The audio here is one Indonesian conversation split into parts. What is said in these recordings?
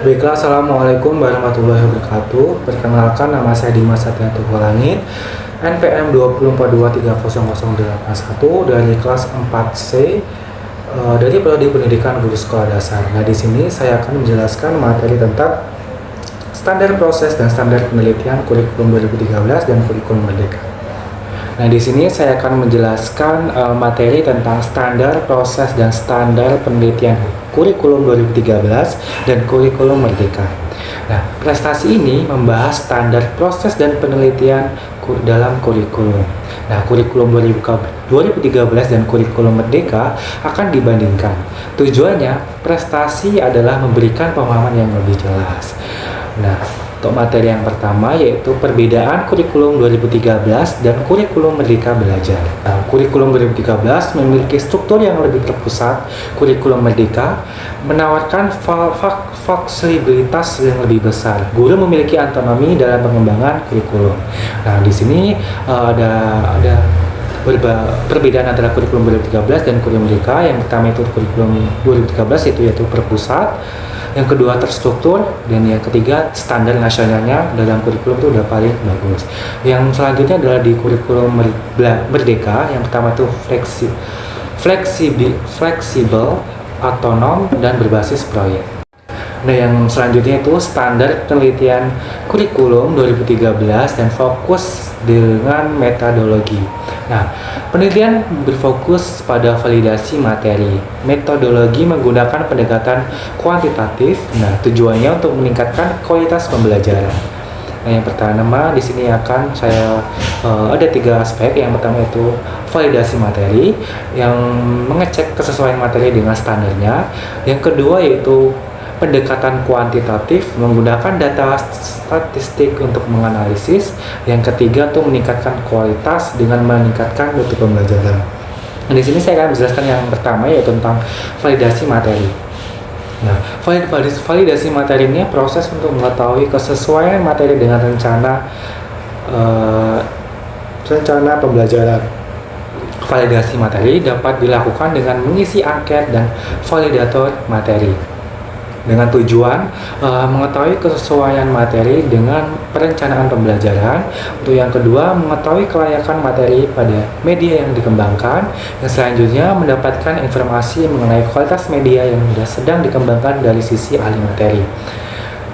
Baiklah, Assalamualaikum warahmatullahi wabarakatuh. Perkenalkan, nama saya Dimas Satya Tugolangit, NPM 242300881 dari kelas 4C dari Prodi Pendidikan Guru Sekolah Dasar. Nah, di sini saya akan menjelaskan materi tentang standar proses dan standar penelitian kurikulum 2013 dan kurikulum Merdeka. Nah, di sini saya akan menjelaskan materi tentang standar proses dan standar penelitian kurikulum 2013 dan kurikulum Merdeka. Nah, prestasi ini membahas standar proses dan penelitian dalam kurikulum. Nah, kurikulum 2013 dan kurikulum Merdeka akan dibandingkan. Tujuannya, prestasi adalah memberikan pemahaman yang lebih jelas. Nah, untuk materi yang pertama yaitu perbedaan kurikulum 2013 dan kurikulum Merdeka Belajar. Nah, kurikulum 2013 memiliki struktur yang lebih terpusat. Kurikulum Merdeka menawarkan fleksibilitas yang lebih besar. Guru memiliki otonomi dalam pengembangan kurikulum. Nah, di sini ada perbedaan antara kurikulum 2013 dan kurikulum Merdeka. Yang pertama itu kurikulum 2013 yaitu terpusat, yang kedua terstruktur, dan yang ketiga standar nasionalnya dalam kurikulum itu udah paling bagus. Yang selanjutnya adalah di kurikulum Merdeka. Yang pertama itu fleksibel, otonom, dan berbasis proyek. Nah, yang selanjutnya itu standar penelitian kurikulum 2013 dan fokus dengan metodologi. Nah, penelitian berfokus pada validasi materi. Metodologi menggunakan pendekatan kuantitatif. Nah, tujuannya untuk meningkatkan kualitas pembelajaran. Nah, yang pertama di sini akan saya ada 3 aspek. Yang pertama itu validasi materi yang mengecek kesesuaian materi dengan standarnya. Yang kedua yaitu pendekatan kuantitatif menggunakan data statistik untuk menganalisis. Yang ketiga tuh meningkatkan kualitas dengan meningkatkan mutu pembelajaran. Nah, di sini saya akan menjelaskan yang pertama yaitu tentang validasi materi. Nah, validasi materi ini proses untuk mengetahui kesesuaian materi dengan rencana pembelajaran. Validasi materi dapat dilakukan dengan mengisi angket dan validator materi dengan tujuan mengetahui kesesuaian materi dengan perencanaan pembelajaran. Untuk yang kedua, mengetahui kelayakan materi pada media yang dikembangkan. Yang selanjutnya, mendapatkan informasi mengenai kualitas media yang sedang dikembangkan dari sisi ahli materi.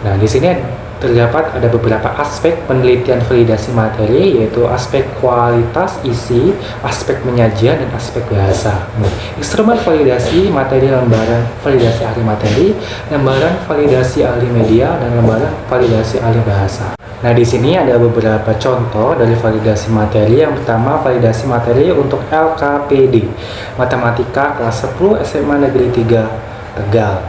Nah, di sini terdapat ada beberapa aspek penelitian validasi materi, yaitu aspek kualitas isi, aspek penyajian, dan aspek bahasa. Instrumen validasi materi: lembaran validasi ahli materi, lembaran validasi ahli media, dan lembaran validasi ahli bahasa. Nah, di sini ada beberapa contoh dari validasi materi. Yang pertama, validasi materi untuk LKPD Matematika kelas 10 SMA Negeri 3 Tegal.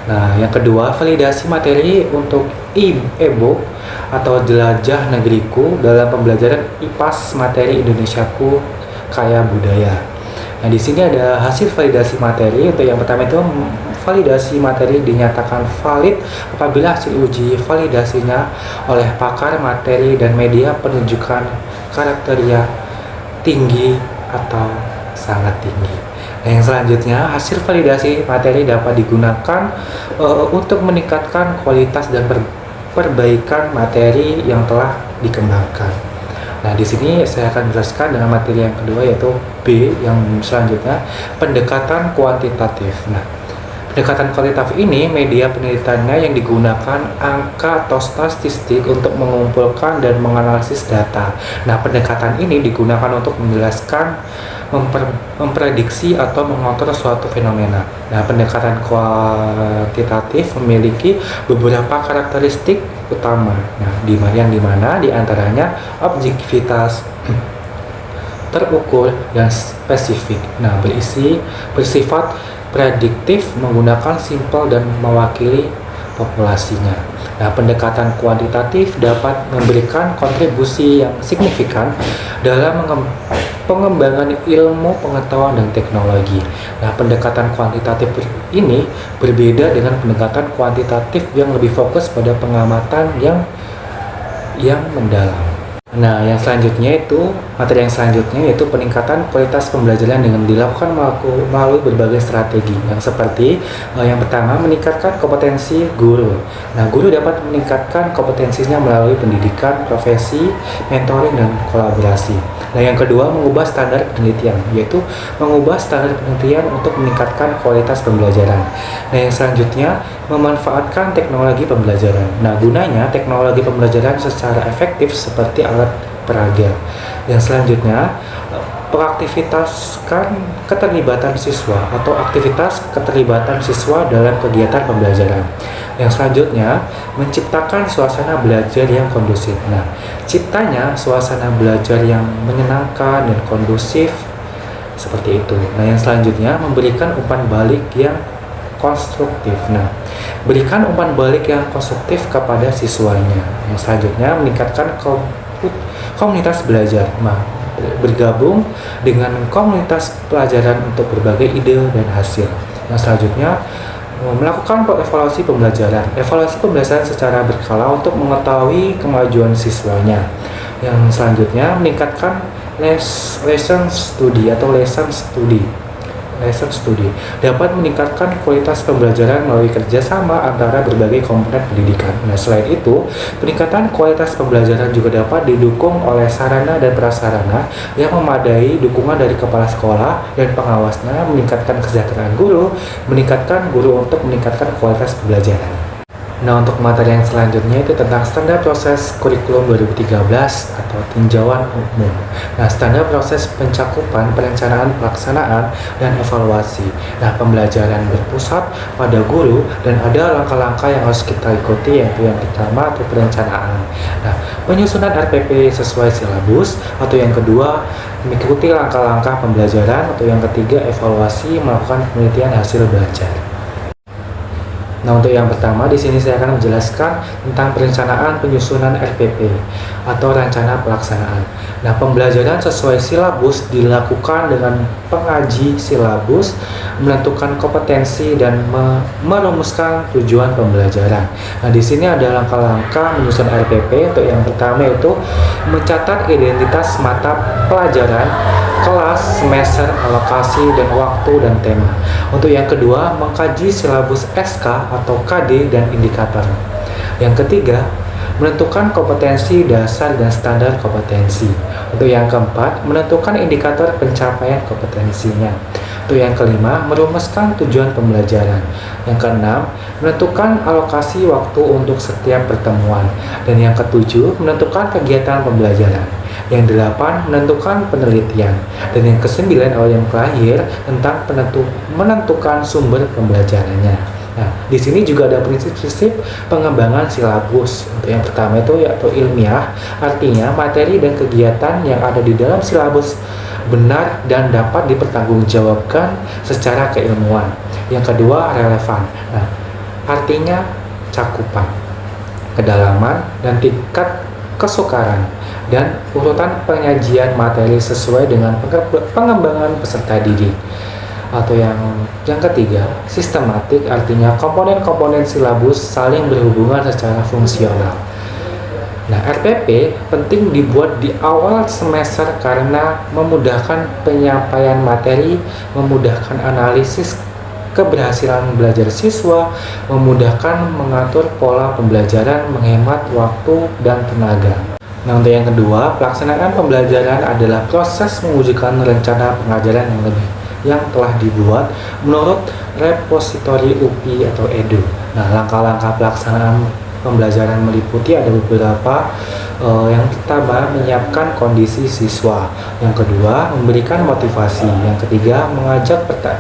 Nah, yang kedua, validasi materi untuk e-book atau Jelajah Negeriku dalam pembelajaran IPAS materi Indonesiaku Kaya Budaya. Nah, di sini ada hasil validasi materi. Untuk yang pertama itu validasi materi dinyatakan valid apabila hasil uji validasinya oleh pakar materi dan media penunjukan kriteria tinggi atau sangat tinggi. Nah, yang selanjutnya, hasil validasi materi dapat digunakan untuk meningkatkan kualitas dan perbaikan materi yang telah dikembangkan. Nah, di sini saya akan menjelaskan dengan materi yang kedua yaitu B yang selanjutnya, pendekatan kuantitatif. Nah, pendekatan kualitatif ini media penelitiannya yang digunakan angka atau statistik untuk mengumpulkan dan menganalisis data. Nah, pendekatan ini digunakan untuk menjelaskan, memprediksi atau mengontrol suatu fenomena. Nah, pendekatan kuantitatif memiliki beberapa karakteristik utama. Nah, yang dimana diantaranya objektivitas, terukur, dan spesifik. Nah, bersifat prediktif, menggunakan simpel dan mewakili populasinya. Nah, pendekatan kuantitatif dapat memberikan kontribusi yang signifikan dalam pengembangan ilmu pengetahuan dan teknologi. Nah, pendekatan kuantitatif ini berbeda dengan pendekatan kuantitatif yang lebih fokus pada pengamatan yang mendalam. Nah, yang selanjutnya itu, materi yang selanjutnya yaitu peningkatan kualitas pembelajaran dengan dilakukan melalui berbagai strategi. Yang seperti yang pertama, meningkatkan kompetensi guru. Nah, guru dapat meningkatkan kompetensinya melalui pendidikan, profesi, mentoring, dan kolaborasi. Nah, yang kedua, mengubah standar penelitian, yaitu mengubah standar penelitian untuk meningkatkan kualitas pembelajaran. Nah, yang selanjutnya, memanfaatkan teknologi pembelajaran. Nah, gunanya teknologi pembelajaran secara efektif seperti alat peraga. Yang selanjutnya, mengaktivitaskan keterlibatan siswa atau aktivitas keterlibatan siswa dalam kegiatan pembelajaran. Yang selanjutnya, menciptakan suasana belajar yang kondusif. Nah, ciptanya suasana belajar yang menyenangkan dan kondusif seperti itu. Nah, yang selanjutnya, memberikan umpan balik yang konstruktif. Nah, berikan umpan balik yang konstruktif kepada siswanya. Yang selanjutnya, meningkatkan komunitas belajar. Nah, bergabung dengan komunitas pelajaran untuk berbagai ide dan hasil. Yang selanjutnya, melakukan evaluasi pembelajaran. Evaluasi pembelajaran secara berkala untuk mengetahui kemajuan siswanya. Yang selanjutnya, meningkatkan lesson study dapat meningkatkan kualitas pembelajaran melalui kerjasama antara berbagai komponen pendidikan. Nah, selain itu, peningkatan kualitas pembelajaran juga dapat didukung oleh sarana dan prasarana yang memadai, dukungan dari kepala sekolah dan pengawasnya, meningkatkan kesejahteraan guru, meningkatkan guru untuk meningkatkan kualitas pembelajaran. Nah, untuk materi yang selanjutnya itu tentang standar proses kurikulum 2013 atau tinjauan umum. Nah, standar proses pencakupan, perencanaan, pelaksanaan, dan evaluasi. Nah, pembelajaran berpusat pada guru dan ada langkah-langkah yang harus kita ikuti, yaitu yang pertama itu perencanaan. Nah, penyusunan RPP sesuai silabus, atau yang kedua mengikuti langkah-langkah pembelajaran, atau yang ketiga evaluasi, melakukan penelitian hasil belajar. Nah, untuk yang pertama di sini saya akan menjelaskan tentang perencanaan penyusunan RPP atau rencana pelaksanaan. Nah, pembelajaran sesuai silabus dilakukan dengan pengaji silabus, menentukan kompetensi dan merumuskan tujuan pembelajaran. Nah, di sini ada langkah-langkah menyusun RPP. Untuk yang pertama itu mencatat identitas mata pelajaran, kelas, semester, alokasi, dan waktu dan tema. Untuk yang kedua, mengkaji silabus SK atau KD dan indikator. Yang ketiga, menentukan kompetensi dasar dan standar kompetensi. Untuk yang keempat, menentukan indikator pencapaian kompetensinya. Untuk yang kelima, merumuskan tujuan pembelajaran. Yang keenam, menentukan alokasi waktu untuk setiap pertemuan. Dan yang ketujuh, menentukan kegiatan pembelajaran. Yang delapan, menentukan penelitian. Dan yang kesembilan atau yang terakhir, tentang menentukan sumber pembelajarannya. Nah, di sini juga ada prinsip-prinsip pengembangan silabus. Untuk yang pertama itu yaitu ilmiah, artinya materi dan kegiatan yang ada di dalam silabus benar dan dapat dipertanggungjawabkan secara keilmuan. Yang kedua, relevan. Nah, artinya cakupan, kedalaman, dan tingkat kesukaran, dan urutan penyajian materi sesuai dengan pengembangan peserta didik. Atau yang ketiga, sistematik, artinya komponen-komponen silabus saling berhubungan secara fungsional. Nah, RPP penting dibuat di awal semester karena memudahkan penyampaian materi, memudahkan analisis keberhasilan belajar siswa, memudahkan mengatur pola pembelajaran, menghemat waktu dan tenaga. Nah, untuk yang kedua, pelaksanaan pembelajaran adalah proses mewujudkan rencana pengajaran yang telah dibuat menurut repositori UPI atau EDU. Nah, langkah-langkah pelaksanaan pembelajaran meliputi ada beberapa. Yang pertama, menyiapkan kondisi siswa. Yang kedua, memberikan motivasi. Yang ketiga,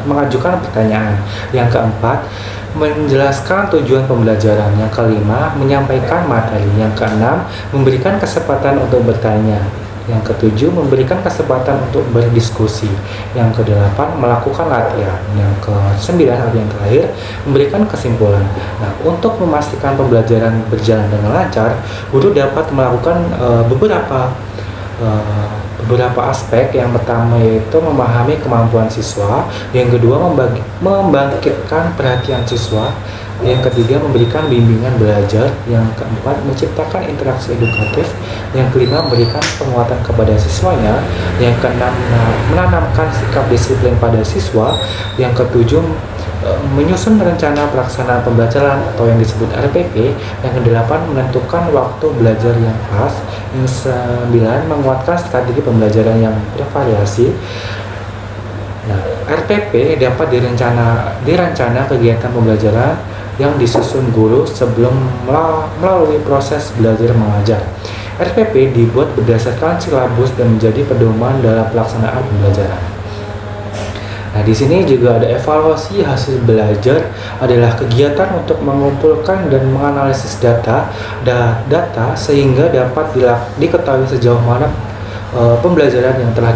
mengajukan pertanyaan. Yang keempat, menjelaskan tujuan pembelajaran. Yang kelima, menyampaikan materi. Yang keenam, memberikan kesempatan untuk bertanya. Yang ketujuh, memberikan kesempatan untuk berdiskusi. Yang kedelapan, melakukan latihan. Yang kesembilan, yang terakhir, memberikan kesimpulan. Nah, untuk memastikan pembelajaran berjalan dengan lancar, guru dapat melakukan beberapa aspek. Yang pertama yaitu memahami kemampuan siswa. Yang kedua, membangkitkan perhatian siswa. Yang ketiga, memberikan bimbingan belajar. Yang keempat, menciptakan interaksi edukatif. Yang kelima, memberikan penguatan kepada siswanya. Yang keenam, menanamkan sikap disiplin pada siswa. Yang ketujuh, menyusun rencana pelaksanaan pembelajaran atau yang disebut RPP. Yang kedelapan, menentukan waktu belajar yang pas. Yang sembilan, menguatkan strategi pembelajaran yang bervariasi. Nah, RPP dapat dirancana kegiatan pembelajaran yang disusun guru sebelum melalui proses belajar mengajar. RPP dibuat berdasarkan silabus dan menjadi pedoman dalam pelaksanaan pembelajaran. Nah, di sini juga ada evaluasi hasil belajar adalah kegiatan untuk mengumpulkan dan menganalisis data sehingga dapat diketahui sejauh mana pembelajaran yang telah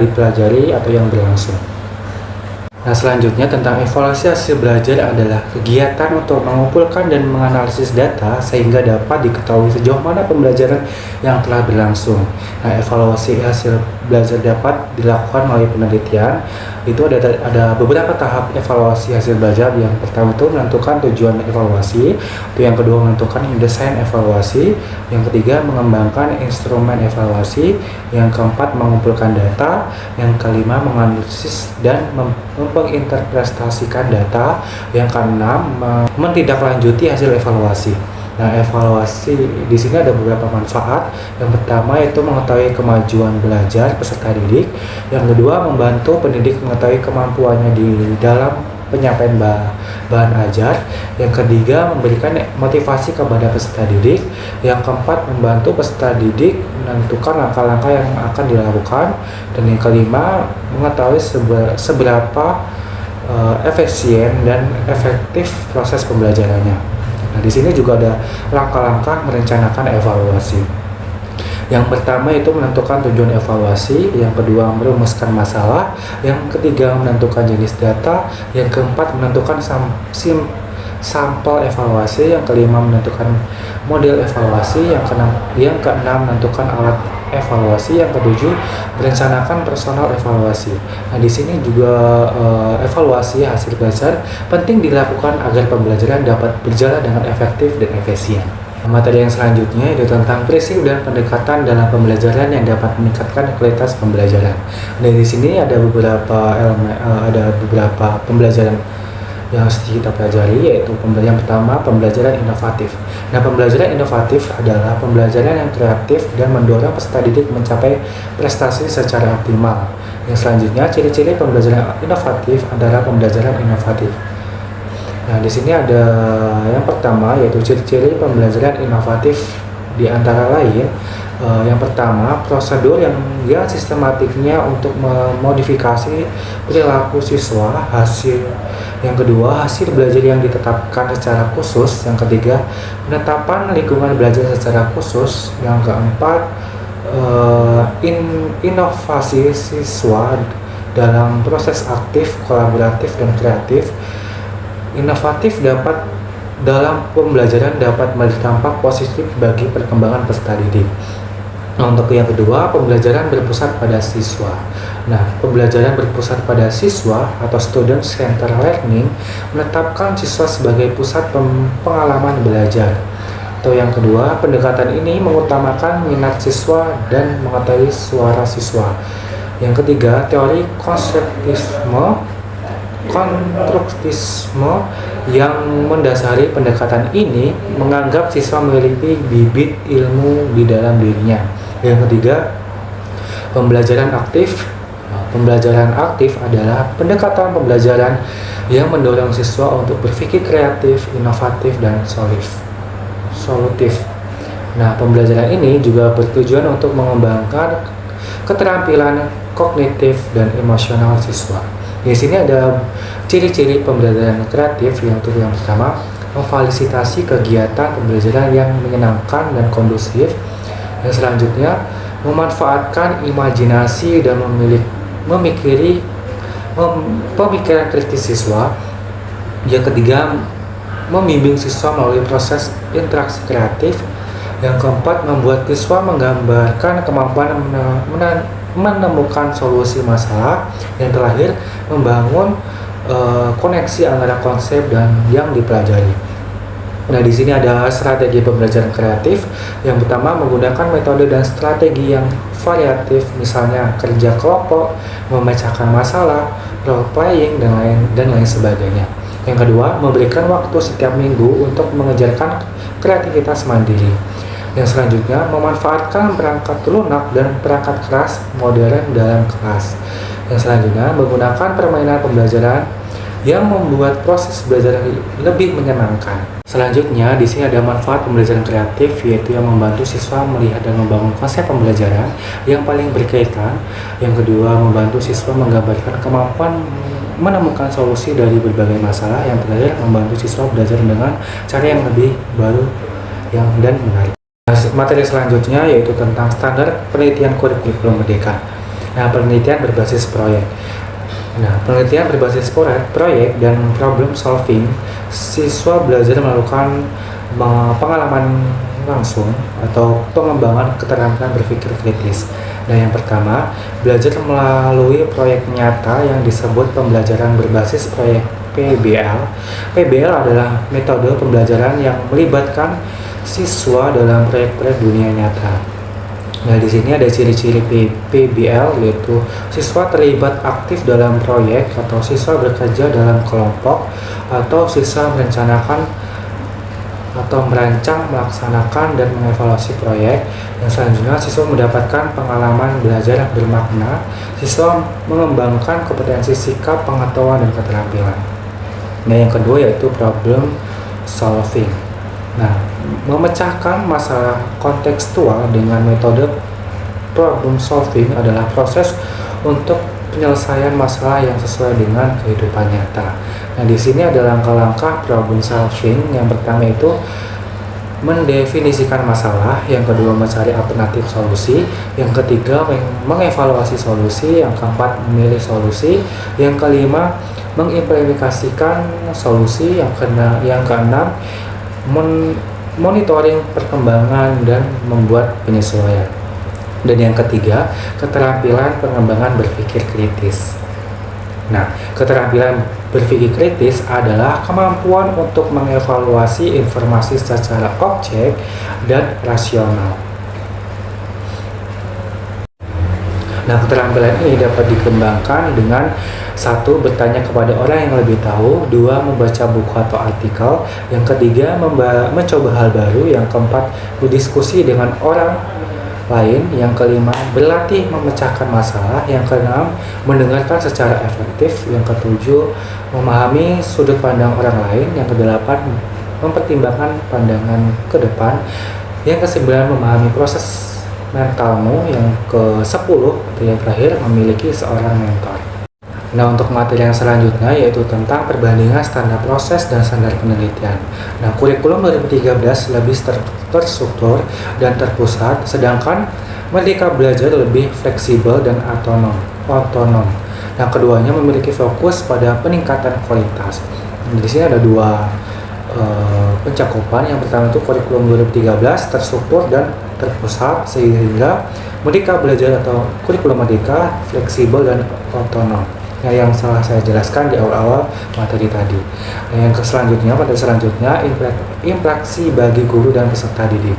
dipelajari atau yang berlangsung. Nah, selanjutnya tentang evaluasi hasil belajar adalah kegiatan untuk mengumpulkan dan menganalisis data sehingga dapat diketahui sejauh mana pembelajaran yang telah berlangsung. Nah, evaluasi hasil belajar dapat dilakukan melalui penelitian. Itu ada beberapa tahap evaluasi hasil belajar. Yang pertama itu menentukan tujuan evaluasi, itu yang kedua menentukan desain evaluasi, yang ketiga mengembangkan instrumen evaluasi, yang keempat mengumpulkan data, yang kelima menganalisis dan menginterpretasikan data, yang keenam menindaklanjuti hasil evaluasi. Nah, evaluasi di sini ada beberapa manfaat. Yang pertama yaitu mengetahui kemajuan belajar peserta didik. Yang kedua, membantu pendidik mengetahui kemampuannya di dalam penyampaian bahan ajar. Yang ketiga, memberikan motivasi kepada peserta didik. Yang keempat, membantu peserta didik menentukan langkah-langkah yang akan dilakukan. Dan yang kelima, mengetahui seberapa efisien dan efektif proses pembelajarannya. Nah, di sini juga ada langkah-langkah merencanakan evaluasi. Yang pertama itu menentukan tujuan evaluasi, yang kedua merumuskan masalah, yang ketiga menentukan jenis data, yang keempat menentukan sampel evaluasi, yang kelima menentukan model evaluasi, yang keenam menentukan alat evaluasi, yang ketujuh merencanakan personal evaluasi. Nah, di sini juga evaluasi hasil belajar penting dilakukan agar pembelajaran dapat berjalan dengan efektif dan efisien. Materi yang selanjutnya itu tentang prinsip dan pendekatan dalam pembelajaran yang dapat meningkatkan kualitas pembelajaran. Dan di sini ada beberapa pembelajaran yang harus kita pelajari, yaitu yang pertama pembelajaran inovatif. Nah, pembelajaran inovatif adalah pembelajaran yang kreatif dan mendorong peserta didik mencapai prestasi secara optimal. Yang selanjutnya, ciri-ciri pembelajaran inovatif adalah pembelajaran inovatif. Nah, di sini ada yang pertama yaitu ciri-ciri pembelajaran inovatif, di antara lain yang pertama, prosedur yang sistematiknya untuk memodifikasi perilaku siswa. Yang kedua, hasil belajar yang ditetapkan secara khusus. Yang ketiga, penetapan lingkungan belajar secara khusus. Yang keempat, inovasi siswa dalam proses aktif, kolaboratif, dan kreatif. Inovatif dalam pembelajaran dapat berdampak positif bagi perkembangan peserta didik. Nah, untuk yang kedua, pembelajaran berpusat pada siswa. Nah, pembelajaran berpusat pada siswa atau student center learning menetapkan siswa sebagai pusat pengalaman belajar. Atau yang kedua, pendekatan ini mengutamakan minat siswa dan mengetahui suara siswa. Yang ketiga, teori konstruktisme yang mendasari pendekatan ini menganggap siswa memiliki bibit ilmu di dalam dirinya. Yang ketiga, pembelajaran aktif. Pembelajaran aktif adalah pendekatan pembelajaran yang mendorong siswa untuk berpikir kreatif, inovatif, dan solutif. Nah, pembelajaran ini juga bertujuan untuk mengembangkan keterampilan kognitif dan emosional siswa. Di sini ada ciri-ciri pembelajaran kreatif. Yang pertama, memfasilitasi kegiatan pembelajaran yang menyenangkan dan kondusif. Yang selanjutnya, memanfaatkan imajinasi dan pemikiran kritis siswa. Yang ketiga, membimbing siswa melalui proses interaksi kreatif. Yang keempat, membuat siswa menggambarkan kemampuan menemukan solusi masalah. Yang terakhir, membangun koneksi antara konsep dan yang dipelajari. Nah, di sini ada strategi pembelajaran kreatif. Yang pertama, menggunakan metode dan strategi yang variatif, misalnya kerja kelompok, memecahkan masalah, role playing, dan lain sebagainya. Yang kedua, memberikan waktu setiap minggu untuk mengejarkan kreativitas mandiri. Yang selanjutnya, memanfaatkan perangkat lunak dan perangkat keras modern dalam kelas. Yang selanjutnya, menggunakan permainan pembelajaran yang membuat proses belajar lebih menyenangkan. Selanjutnya, di sini ada manfaat pembelajaran kreatif, yaitu yang membantu siswa melihat dan membangun konsep pembelajaran yang paling berkaitan. Yang kedua, membantu siswa menggambarkan kemampuan menemukan solusi dari berbagai masalah. Yang terakhir, membantu siswa belajar dengan cara yang lebih baru dan menarik. Materi selanjutnya yaitu tentang standar penelitian kurikulum merdeka. Nah, penelitian berbasis proyek. Nah, penelitian berbasis proyek dan problem solving, siswa belajar melakukan pengalaman langsung atau pengembangan keterampilan berpikir kritis. Nah, yang pertama, belajar melalui proyek nyata yang disebut pembelajaran berbasis proyek PBL. PBL adalah metode pembelajaran yang melibatkan siswa dalam proyek-proyek dunia nyata. Nah, di sini ada ciri-ciri PBL, yaitu siswa terlibat aktif dalam proyek, atau siswa bekerja dalam kelompok, atau siswa merencanakan atau merancang, melaksanakan, dan mengevaluasi proyek. Yang selanjutnya, siswa mendapatkan pengalaman belajar yang bermakna. Siswa mengembangkan kompetensi sikap, pengetahuan, dan keterampilan. Nah, yang kedua yaitu problem solving. Nah, memecahkan masalah kontekstual dengan metode problem solving adalah proses untuk penyelesaian masalah yang sesuai dengan kehidupan nyata. Nah, di sini ada langkah-langkah problem solving. Yang pertama itu mendefinisikan masalah, yang kedua mencari alternatif solusi, yang ketiga mengevaluasi solusi, yang keempat memilih solusi, yang kelima mengimplementasikan solusi, yang keenam monitoring perkembangan dan membuat penyesuaian. Dan yang ketiga, keterampilan pengembangan berpikir kritis. Nah, keterampilan berpikir kritis adalah kemampuan untuk mengevaluasi informasi secara objek dan rasional. Nah, keterampilan ini dapat dikembangkan dengan satu, bertanya kepada orang yang lebih tahu. Dua, membaca buku atau artikel. Yang ketiga, mencoba hal baru. Yang keempat, berdiskusi dengan orang lain. Yang kelima, berlatih memecahkan masalah. Yang keenam, mendengarkan secara efektif. Yang ketujuh, memahami sudut pandang orang lain. Yang kedelapan, mempertimbangkan pandangan ke depan. Yang kesembilan, memahami proses mentalmu. Yang ke-10 atau yang terakhir, memiliki seorang mentor. Nah, untuk materi yang selanjutnya yaitu tentang perbandingan standar proses dan standar penelitian. Nah, kurikulum 2013 lebih terstruktur dan terpusat, sedangkan Merdeka Belajar lebih fleksibel dan otonom. Nah, keduanya memiliki fokus pada peningkatan kualitas. Di sini ada dua pencakupan. Yang pertama itu kurikulum 2013 terstruktur dan terpusat, sehingga Merdeka Belajar atau kurikulum Merdeka fleksibel dan otonom. Nah, yang salah saya jelaskan di awal-awal materi tadi. Nah, yang materi selanjutnya interaksi bagi guru dan peserta didik.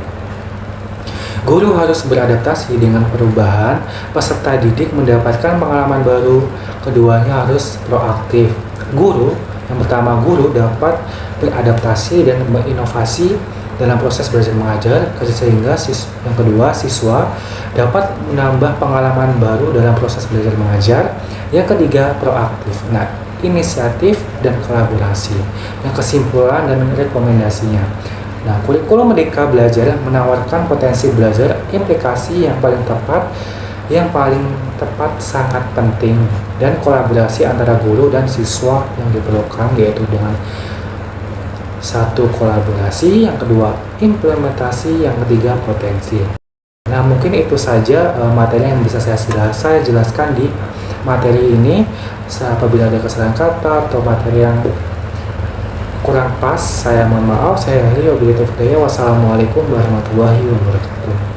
Guru harus beradaptasi dengan perubahan, peserta didik mendapatkan pengalaman baru, keduanya harus proaktif. Yang pertama, guru dapat beradaptasi dan berinovasi dalam proses belajar mengajar, sehingga yang kedua, siswa dapat menambah pengalaman baru dalam proses belajar mengajar. Yang ketiga, proaktif. Nah, inisiatif dan kolaborasi. Yang kesimpulan dan rekomendasinya. Nah, kurikulum Merdeka Belajar menawarkan potensi belajar implikasi yang paling tepat sangat penting, dan kolaborasi antara guru dan siswa yang diperlukan, yaitu dengan satu, kolaborasi, yang kedua implementasi, yang ketiga potensi. Nah, mungkin itu saja materi yang bisa saya jelaskan di materi ini. Apabila ada kesalahan kata atau materi yang kurang pas, saya mohon maaf. Saya Rio, wassalamualaikum warahmatullahi wabarakatuh.